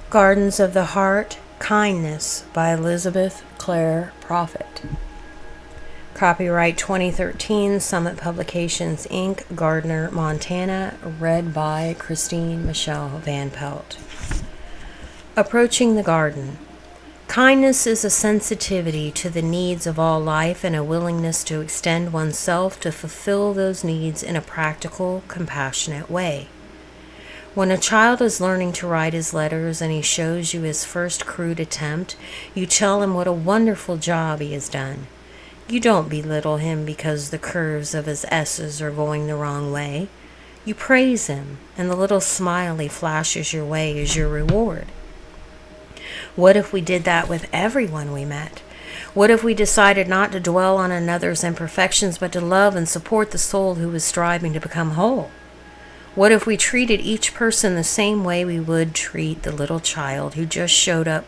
Gardens of the Heart, Kindness by Elizabeth Clare Prophet. Copyright 2013, Summit Publications, Inc., Gardner, Montana. Read by Kristine Van Pelt. Approaching the garden. Kindness is a sensitivity to the needs of all life and a willingness to extend oneself to fulfill those needs in a practical, compassionate way. When a child is learning to write his letters and he shows you his first crude attempt, you tell him what a wonderful job he has done. You don't belittle him because the curves of his S's are going the wrong way. You praise him, and the little smile he flashes your way is your reward. What if we did that with everyone we met? What if we decided not to dwell on another's imperfections, but to love and support the soul who is striving to become whole? What if we treated each person the same way we would treat the little child who just showed us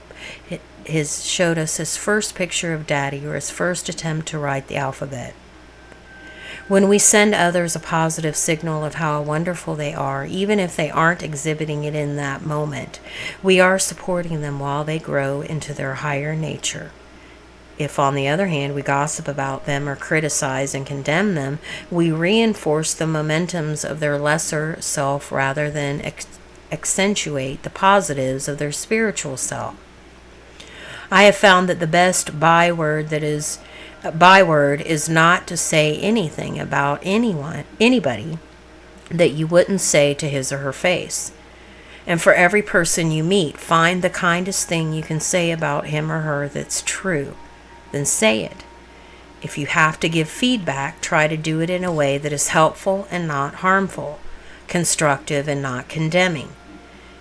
his first picture of Daddy or his first attempt to write the alphabet? When we send others a positive signal of how wonderful they are, even if they aren't exhibiting it in that moment, we are supporting them while they grow into their higher nature. If, on the other hand, we gossip about them or criticize and condemn them, we reinforce the momentums of their lesser self rather than accentuate the positives of their spiritual self. I have found that the best byword is not to say anything about anybody that you wouldn't say to his or her face. And for every person you meet, find the kindest thing you can say about him or her that's true. Then say it. If you have to give feedback, try to do it in a way that is helpful and not harmful, constructive and not condemning.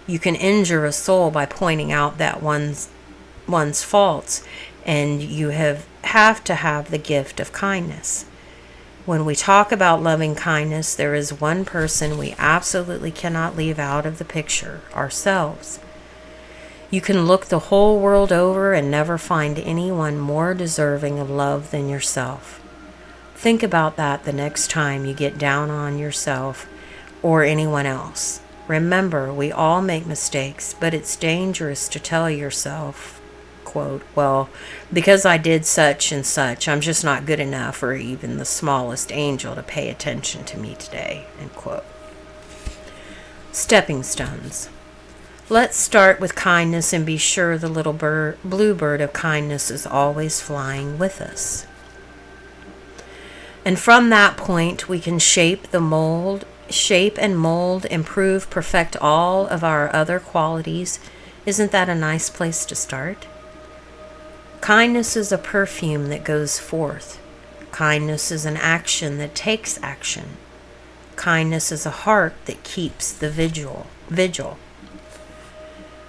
You can injure a soul by pointing out that one's faults, and you have to have the gift of kindness. When we talk about loving kindness, there is one person we absolutely cannot leave out of the picture: ourselves. You can look the whole world over and never find anyone more deserving of love than yourself. Think about that the next time you get down on yourself or anyone else. Remember, we all make mistakes, but it's dangerous to tell yourself, quote, well, because I did such and such, I'm just not good enough for even the smallest angel to pay attention to me today, end quote. Stepping stones. Let's start with kindness and be sure the little blue bird of kindness is always flying with us. And from that point, we can shape and mold, improve, perfect all of our other qualities. Isn't that a nice place to start? Kindness is a perfume that goes forth. Kindness is an action that takes action. Kindness is a heart that keeps the vigil.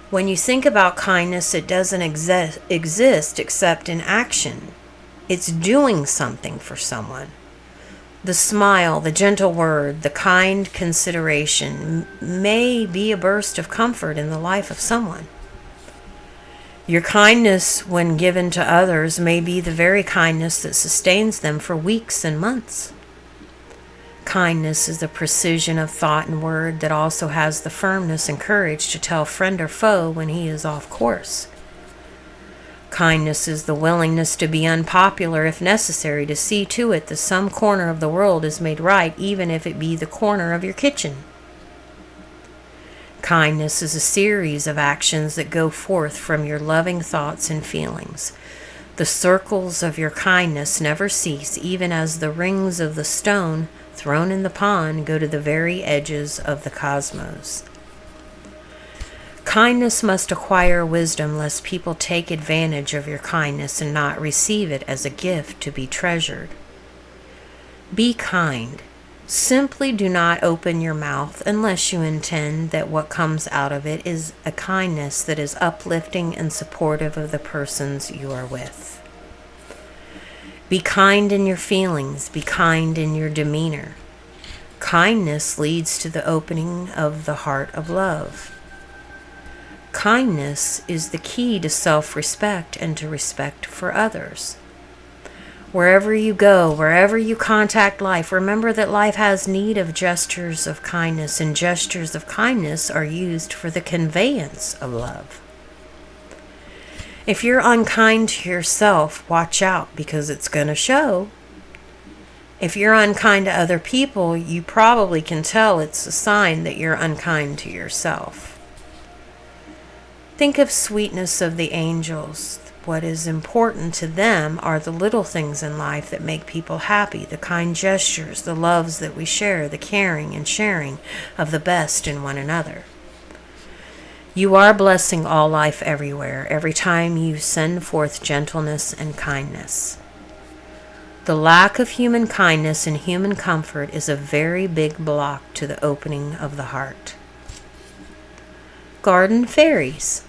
When you think about kindness, it doesn't exist except in action. It's doing something for someone. The smile, the gentle word, the kind consideration may be a burst of comfort in the life of someone. Your kindness, when given to others, may be the very kindness that sustains them for weeks and months. Kindness is the precision of thought and word that also has the firmness and courage to tell friend or foe when he is off course. Kindness is the willingness to be unpopular if necessary, to see to it that some corner of the world is made right, even if it be the corner of your kitchen. Kindness is a series of actions that go forth from your loving thoughts and feelings. The circles of your kindness never cease, even as the rings of the stone thrown in the pond go to the very edges of the cosmos. Kindness must acquire wisdom lest people take advantage of your kindness and not receive it as a gift to be treasured. Be kind. Simply do not open your mouth unless you intend that what comes out of it is a kindness that is uplifting and supportive of the persons you are with. Be kind in your feelings. Be kind in your demeanor. Kindness leads to the opening of the heart of love. Kindness is the key to self-respect and to respect for others. Wherever you go, wherever you contact life, remember that life has need of gestures of kindness, and gestures of kindness are used for the conveyance of love. If you're unkind to yourself, watch out, because it's going to show. If you're unkind to other people, you probably can tell it's a sign that you're unkind to yourself. Think of sweetness of the angels. What is important to them are the little things in life that make people happy, the kind gestures, the loves that we share, the caring and sharing of the best in one another. You are blessing all life everywhere, every time you send forth gentleness and kindness. The lack of human kindness and human comfort is a very big block to the opening of the heart. Garden fairies.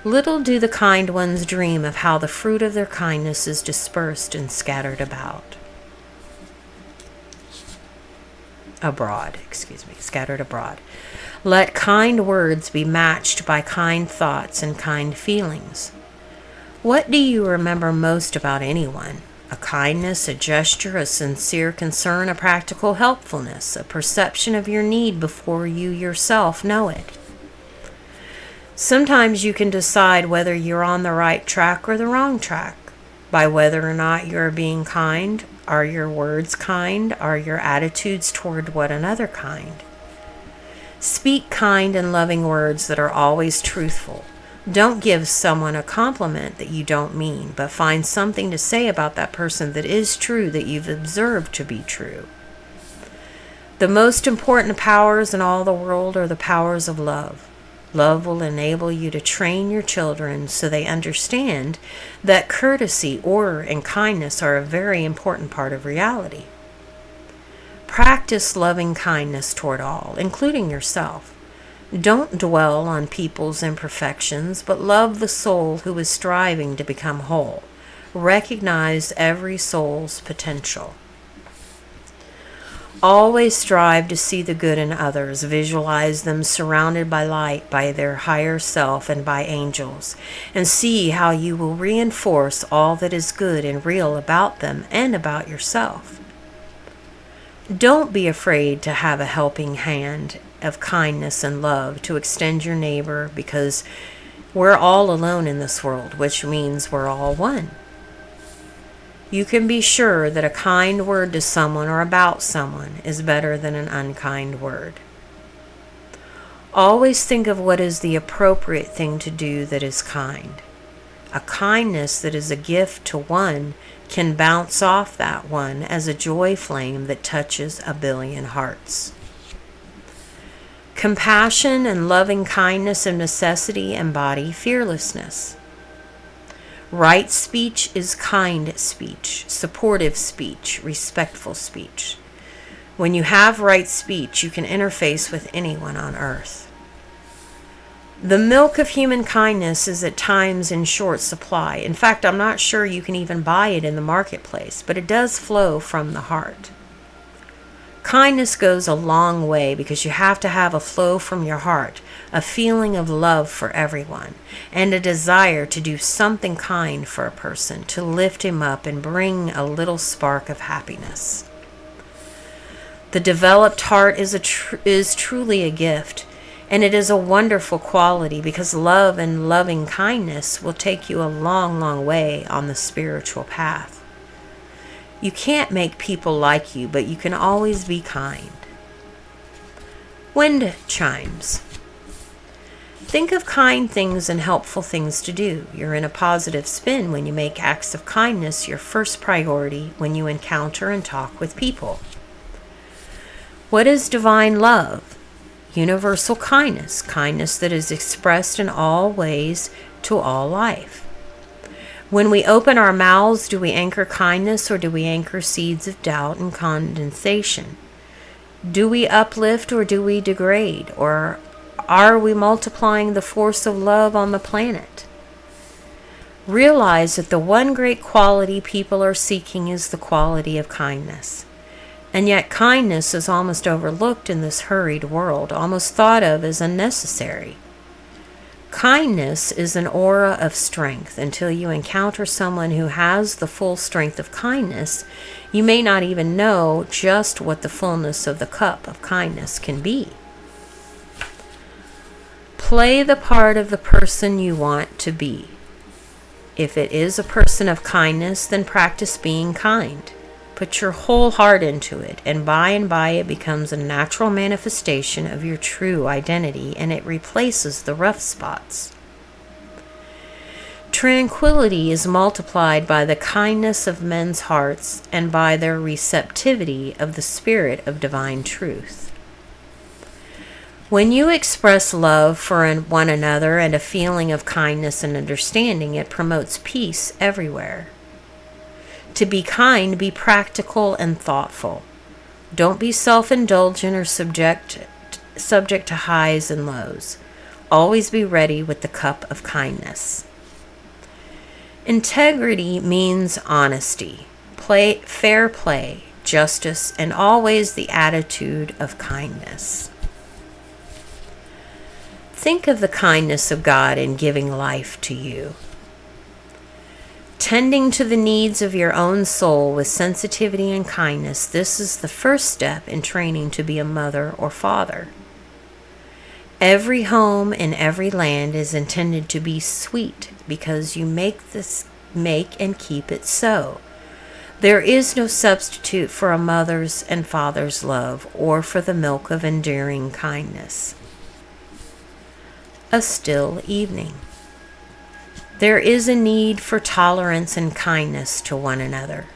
Little do the kind ones dream of how the fruit of their kindness is dispersed and scattered scattered abroad. Let kind words be matched by kind thoughts and kind feelings. What do you remember most about anyone? A kindness, a gesture, a sincere concern, a practical helpfulness, a perception of your need before you yourself know it. Sometimes you can decide whether you're on the right track or the wrong track by whether or not you're being kind. Are your words kind? Are your attitudes toward one another kind? Speak kind and loving words that are always truthful. Don't give someone a compliment that you don't mean, but find something to say about that person that is true, that you've observed to be true. The most important powers in all the world are the powers of love. Love will enable you to train your children so they understand that courtesy, order, and kindness are a very important part of reality. Practice loving kindness toward all, including yourself. Don't dwell on people's imperfections, but love the soul who is striving to become whole. Recognize every soul's potential. Always strive to see the good in others. Visualize them surrounded by light, by their higher self, and by angels, and see how you will reinforce all that is good and real about them and about yourself. Don't be afraid to have a helping hand of kindness and love to extend your neighbor, because we're all alone in this world, which means we're all one. You can be sure that a kind word to someone or about someone is better than an unkind word. Always think of what is the appropriate thing to do that is kind. A kindness that is a gift to one can bounce off that one as a joy flame that touches a billion hearts. Compassion and loving kindness of necessity embody fearlessness. Right speech is kind speech, supportive speech, respectful speech. When you have right speech, you can interface with anyone on earth. The milk of human kindness is at times in short supply. In fact, I'm not sure you can even buy it in the marketplace, but it does flow from the heart. Kindness goes a long way because you have to have a flow from your heart, a feeling of love for everyone, and a desire to do something kind for a person, to lift him up and bring a little spark of happiness. The developed heart is truly a gift, and it is a wonderful quality because love and loving kindness will take you a long, long way on the spiritual path. You can't make people like you, but you can always be kind. Wind chimes. Think of kind things and helpful things to do. You're in a positive spin when you make acts of kindness your first priority when you encounter and talk with people. What is divine love? Universal kindness, kindness that is expressed in all ways to all life. When we open our mouths, do we anchor kindness or do we anchor seeds of doubt and condensation? Do we uplift or do we degrade? Or are we multiplying the force of love on the planet? Realize that the one great quality people are seeking is the quality of kindness. And yet kindness is almost overlooked in this hurried world, almost thought of as unnecessary. Kindness is an aura of strength. Until you encounter someone who has the full strength of kindness, you may not even know just what the fullness of the cup of kindness can be. Play the part of the person you want to be. If it is a person of kindness, then practice being kind. Put your whole heart into it, and by it becomes a natural manifestation of your true identity, and it replaces the rough spots. Tranquility is multiplied by the kindness of men's hearts and by their receptivity of the spirit of divine truth. When you express love for one another and a feeling of kindness and understanding, it promotes peace everywhere. To be kind, be practical and thoughtful. Don't be self-indulgent or subject to highs and lows. Always be ready with the cup of kindness. Integrity means honesty, fair play, justice, and always the attitude of kindness. Think of the kindness of God in giving life to you. Tending to the needs of your own soul with sensitivity and kindness, this is the first step in training to be a mother or father. Every home in every land is intended to be sweet because you make and keep it so. There is no substitute for a mother's and father's love or for the milk of endearing kindness. A still evening. There is a need for tolerance and kindness to one another.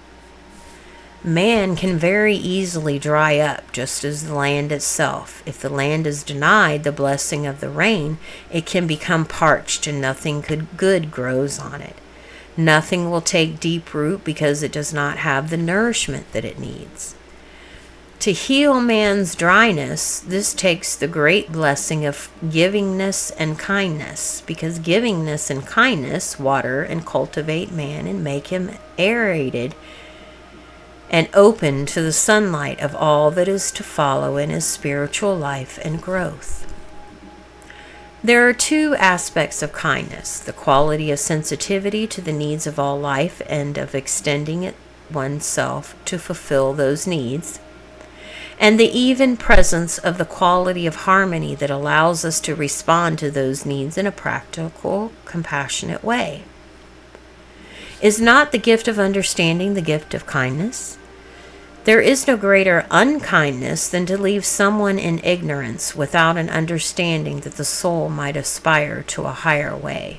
Man can very easily dry up, just as the land itself. If the land is denied the blessing of the rain, it can become parched and nothing good grows on it. Nothing will take deep root because it does not have the nourishment that it needs. To heal man's dryness, this takes the great blessing of givingness and kindness, because givingness and kindness water and cultivate man and make him aerated and open to the sunlight of all that is to follow in his spiritual life and growth. There are two aspects of kindness: the quality of sensitivity to the needs of all life and of extending it oneself to fulfill those needs, and the even presence of the quality of harmony that allows us to respond to those needs in a practical, compassionate way. Is not the gift of understanding the gift of kindness? There is no greater unkindness than to leave someone in ignorance without an understanding that the soul might aspire to a higher way.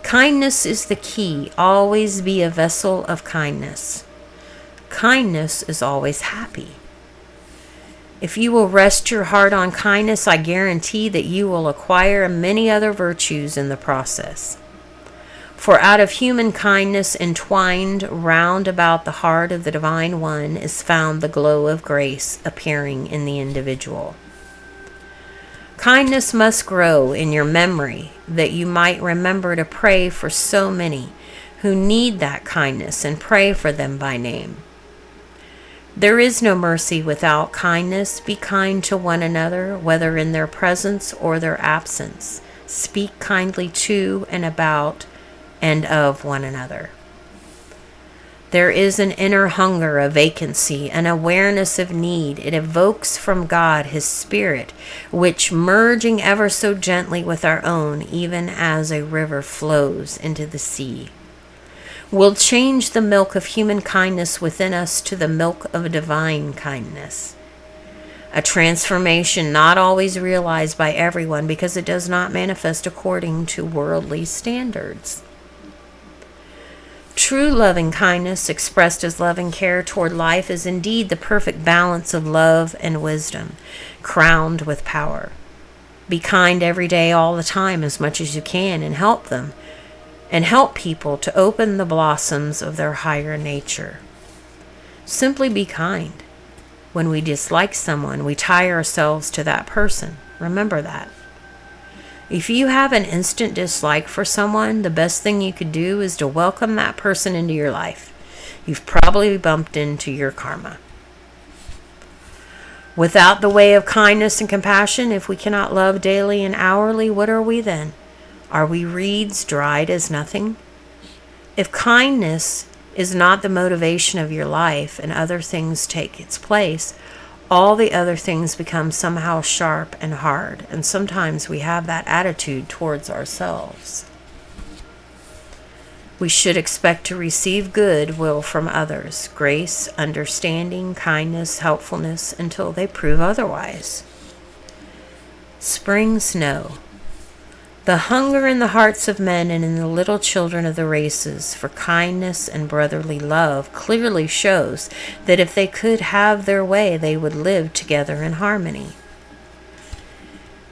Kindness is the key. Always be a vessel of kindness. Kindness is always happy. If you will rest your heart on kindness, I guarantee that you will acquire many other virtues in the process. For out of human kindness entwined round about the heart of the Divine One is found the glow of grace appearing in the individual. Kindness must grow in your memory that you might remember to pray for so many who need that kindness and pray for them by name. There is no mercy without kindness. Be kind to one another, whether in their presence or their absence. Speak kindly to and about and of one another. There is an inner hunger, a vacancy, an awareness of need. It evokes from God His Spirit, which, merging ever so gently with our own, even as a river flows into the sea, will change the milk of human kindness within us to the milk of divine kindness. A transformation not always realized by everyone because it does not manifest according to worldly standards. True loving kindness, expressed as loving care toward life, is indeed the perfect balance of love and wisdom, crowned with power. Be kind every day, all the time, as much as you can, and help them, and help people to open the blossoms of their higher nature. Simply be kind. When we dislike someone, we tie ourselves to that person. Remember that. If you have an instant dislike for someone, the best thing you could do is to welcome that person into your life. You've probably bumped into your karma. Without the way of kindness and compassion, if we cannot love daily and hourly, what are we then? Are we reeds dried as nothing? If kindness is not the motivation of your life and other things take its place, all the other things become somehow sharp and hard, and sometimes we have that attitude towards ourselves. We should expect to receive goodwill from others, grace, understanding, kindness, helpfulness, until they prove otherwise. Spring snow. The hunger in the hearts of men and in the little children of the races for kindness and brotherly love clearly shows that if they could have their way, they would live together in harmony.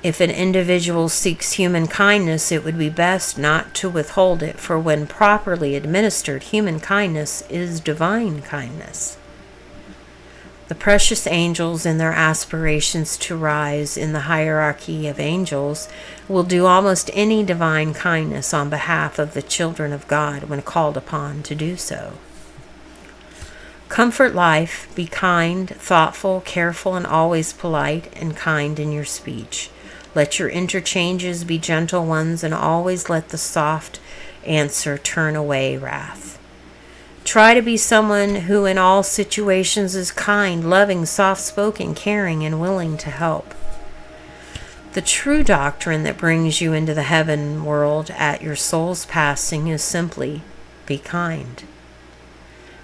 If an individual seeks human kindness, it would be best not to withhold it, for when properly administered, human kindness is divine kindness. The precious angels, in their aspirations to rise in the hierarchy of angels, will do almost any divine kindness on behalf of the children of God when called upon to do so. Comfort life, be kind, thoughtful, careful, and always polite and kind in your speech. Let your interchanges be gentle ones, and always let the soft answer turn away wrath. Try to be someone who in all situations is kind, loving, soft-spoken, caring, and willing to help. The true doctrine that brings you into the heaven world at your soul's passing is simply, be kind.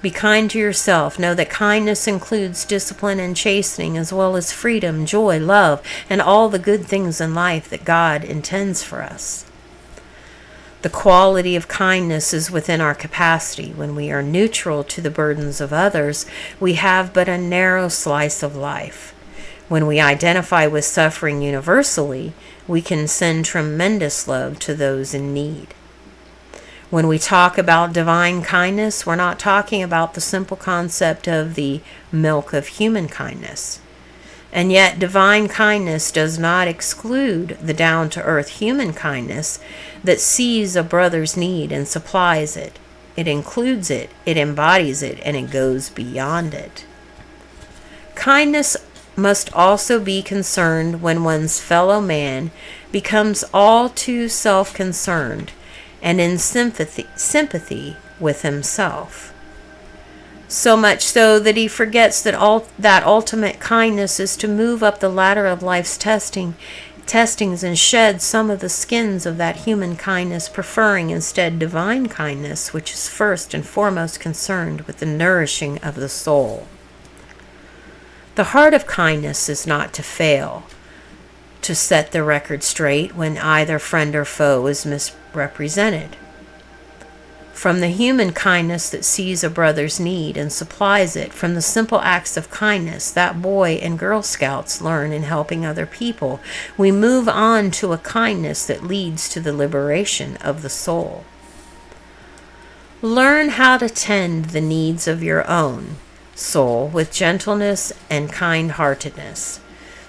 Be kind to yourself. Know that kindness includes discipline and chastening, as well as freedom, joy, love, and all the good things in life that God intends for us. The quality of kindness is within our capacity. When we are neutral to the burdens of others, we have but a narrow slice of life. When we identify with suffering universally, we can send tremendous love to those in need. When we talk about divine kindness, we're not talking about the simple concept of the milk of human kindness. And yet, divine kindness does not exclude the down-to-earth human kindness that sees a brother's need and supplies it. It includes it, it embodies it, and it goes beyond it. Kindness must also be concerned when one's fellow man becomes all too self-concerned and in sympathy with himself. So much so that he forgets that that ultimate kindness is to move up the ladder of life's testings and shed some of the skins of that human kindness, preferring instead divine kindness, which is first and foremost concerned with the nourishing of the soul. The heart of kindness is not to fail to set the record straight when either friend or foe is misrepresented. From the human kindness that sees a brother's need and supplies it, from the simple acts of kindness that boy and Girl Scouts learn in helping other people, we move on to a kindness that leads to the liberation of the soul. Learn how to tend the needs of your own soul with gentleness and kind-heartedness.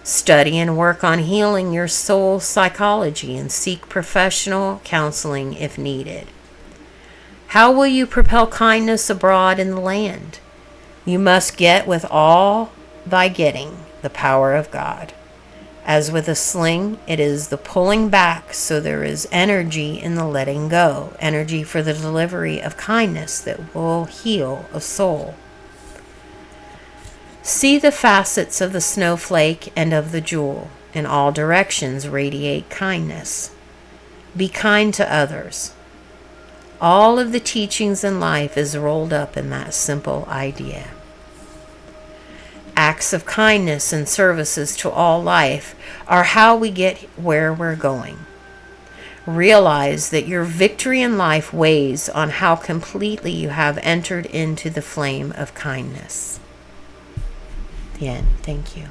Study and work on healing your soul psychology and seek professional counseling if needed. How will you propel kindness abroad in the land? You must get with all thy getting the power of God. As with a sling, it is the pulling back, so there is energy in the letting go, energy for the delivery of kindness that will heal a soul. See the facets of the snowflake and of the jewel. In all directions radiate kindness. Be kind to others. All of the teachings in life is rolled up in that simple idea. Acts of kindness and services to all life are how we get where we're going. Realize that your victory in life weighs on how completely you have entered into the flame of kindness. The end. Thank you.